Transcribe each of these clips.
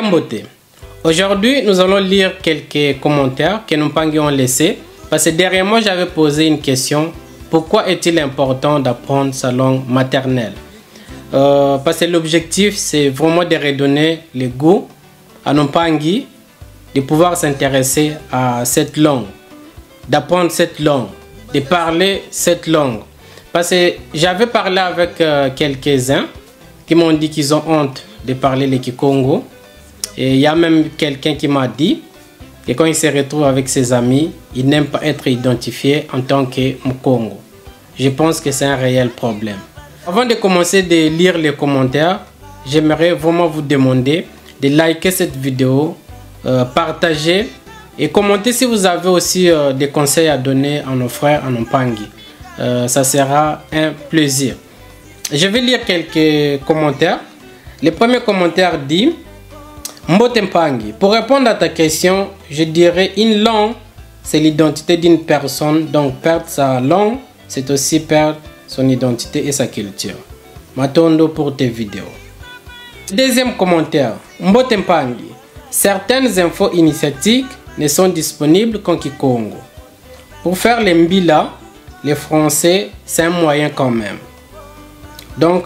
Beauté. Aujourd'hui, nous allons lire quelques commentaires que nos pangues ont laissés. Parce que derrière moi, j'avais posé une question. Pourquoi est-il important d'apprendre sa langue maternelle? Parce que l'objectif, c'est vraiment de redonner le goût à nos pangues de pouvoir s'intéresser à cette langue, d'apprendre cette langue, de parler cette langue. Parce que j'avais parlé avec quelques-uns qui m'ont dit qu'ils ont honte de parler le Kikongo. Et il y a même quelqu'un qui m'a dit que quand il se retrouve avec ses amis, il n'aime pas être identifié en tant que Mkongo. Je pense que c'est un réel problème. Avant de commencer de lire les commentaires, j'aimerais vraiment vous demander de liker cette vidéo, partager et commenter si vous avez aussi des conseils à donner à nos frères, à nos pangues. Ça sera un plaisir. Je vais lire quelques commentaires. Le premier commentaire dit: Mbote Mpangi, pour répondre à ta question, je dirais une langue, c'est l'identité d'une personne. Donc perdre sa langue, c'est aussi perdre son identité et sa culture. Matondo pour tes vidéos. Deuxième commentaire. Mbote Mpangi, certaines infos initiatiques ne sont disponibles qu'en Kikongo. Pour faire les mbila, les français, c'est un moyen quand même. Donc,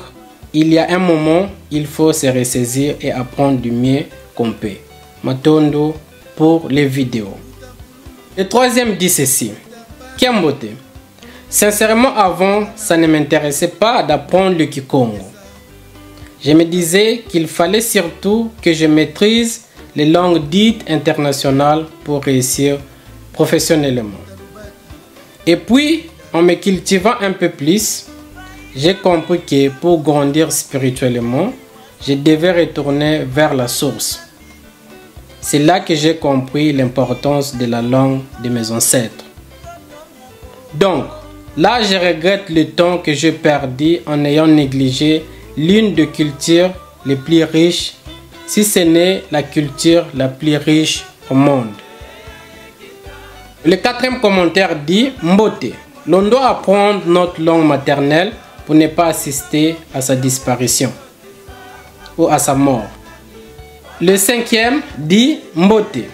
il y a un moment, il faut se ressaisir et apprendre du mieux qu'on peut. Matondo pour les vidéos. Le troisième dit ceci: Kiambote. Sincèrement, avant, ça ne m'intéressait pas d'apprendre le Kikongo. Je me disais qu'il fallait surtout que je maîtrise les langues dites internationales pour réussir professionnellement. Et puis, en me cultivant un peu plus, j'ai compris que pour grandir spirituellement, je devais retourner vers la source. C'est là que j'ai compris l'importance de la langue de mes ancêtres. Donc, là, je regrette le temps que j'ai perdu en ayant négligé l'une des cultures les plus riches, si ce n'est la culture la plus riche au monde. Le quatrième commentaire dit: Mbote, l'on doit apprendre notre langue maternelle pour ne pas assister à sa disparition ou à sa mort. Le cinquième dit: Mbote,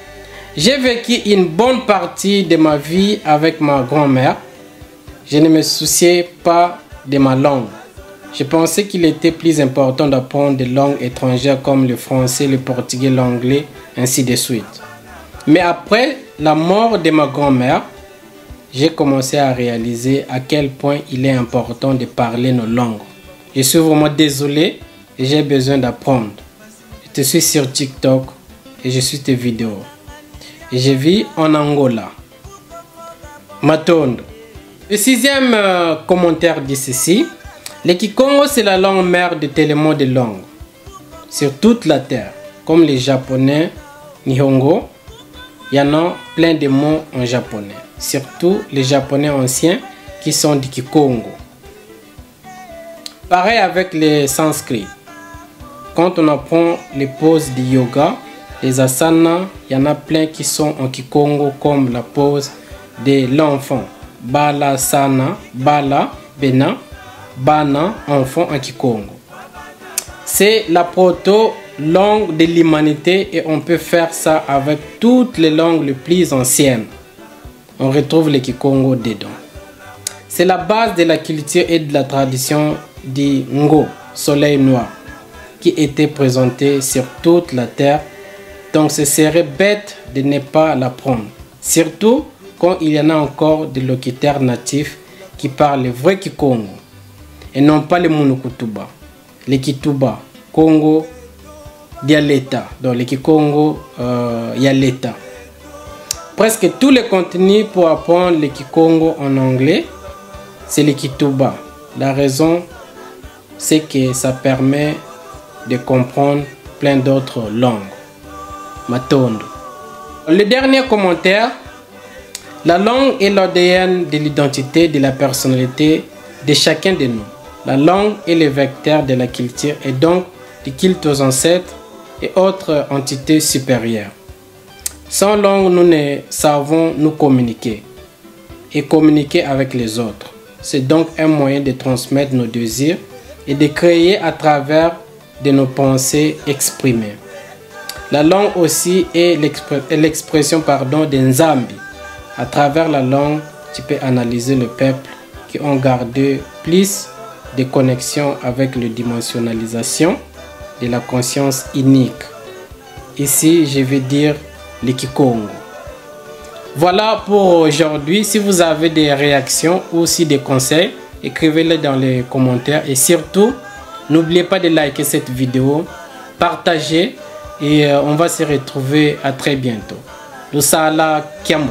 j'ai vécu une bonne partie de ma vie avec ma grand-mère. Je ne me souciais pas de ma langue. Je pensais qu'il était plus important d'apprendre des langues étrangères comme le français, le portugais, l'anglais, ainsi de suite. Mais après la mort de ma grand-mère, j'ai commencé à réaliser à quel point il est important de parler nos langues. Je suis vraiment désolé et j'ai besoin d'apprendre. Je suis sur TikTok et je suis tes vidéos. Et je vis en Angola. Matondo. Le sixième commentaire dit ceci: le Kikongo, c'est la langue mère de tellement de langues sur toute la terre. Comme les japonais, Nihongo, il y en a plein de mots en japonais. Surtout les japonais anciens qui sont du Kikongo. Pareil avec les sanskrit. Quand on apprend les poses de yoga, les asanas, il y en a plein qui sont en Kikongo, comme la pose de l'enfant. Bala sana, bala, bena, bana, enfant en Kikongo. C'est la proto-langue de l'humanité et on peut faire ça avec toutes les langues les plus anciennes. On retrouve le Kikongo dedans. C'est la base de la culture et de la tradition du Ngo, soleil noir, qui était présenté sur toute la terre. Donc ce serait bête de ne pas l'apprendre. Surtout quand il y en a encore des locuteurs natifs qui parlent le vrai Kikongo et non pas le Monokutuba, le Kituba, Congo dialecta, donc le Kikongo Yaleta. Presque tous les contenus pour apprendre le Kikongo en anglais, c'est le Kituba. La raison, c'est que ça permet de comprendre plein d'autres langues. Matondo. Le dernier commentaire: la langue est l'ADN de l'identité, de la personnalité de chacun de nous. La langue est le vecteur de la culture et donc du culte aux ancêtres et autres entités supérieures. Sans langue, nous ne savons nous communiquer et communiquer avec les autres. C'est donc un moyen de transmettre nos désirs et de créer à travers de nos pensées exprimées. La langue aussi est l'expression des Nzambi. À travers la langue, tu peux analyser le peuple qui ont gardé plus de connexions avec la dimensionnalisation de la conscience unique. Ici, je vais dire le Kikongo. Voilà pour aujourd'hui. Si vous avez des réactions ou aussi des conseils, écrivez-les dans les commentaires. Et surtout, n'oubliez pas de liker cette vidéo, partager et on va se retrouver à très bientôt. Lusala Kiambu.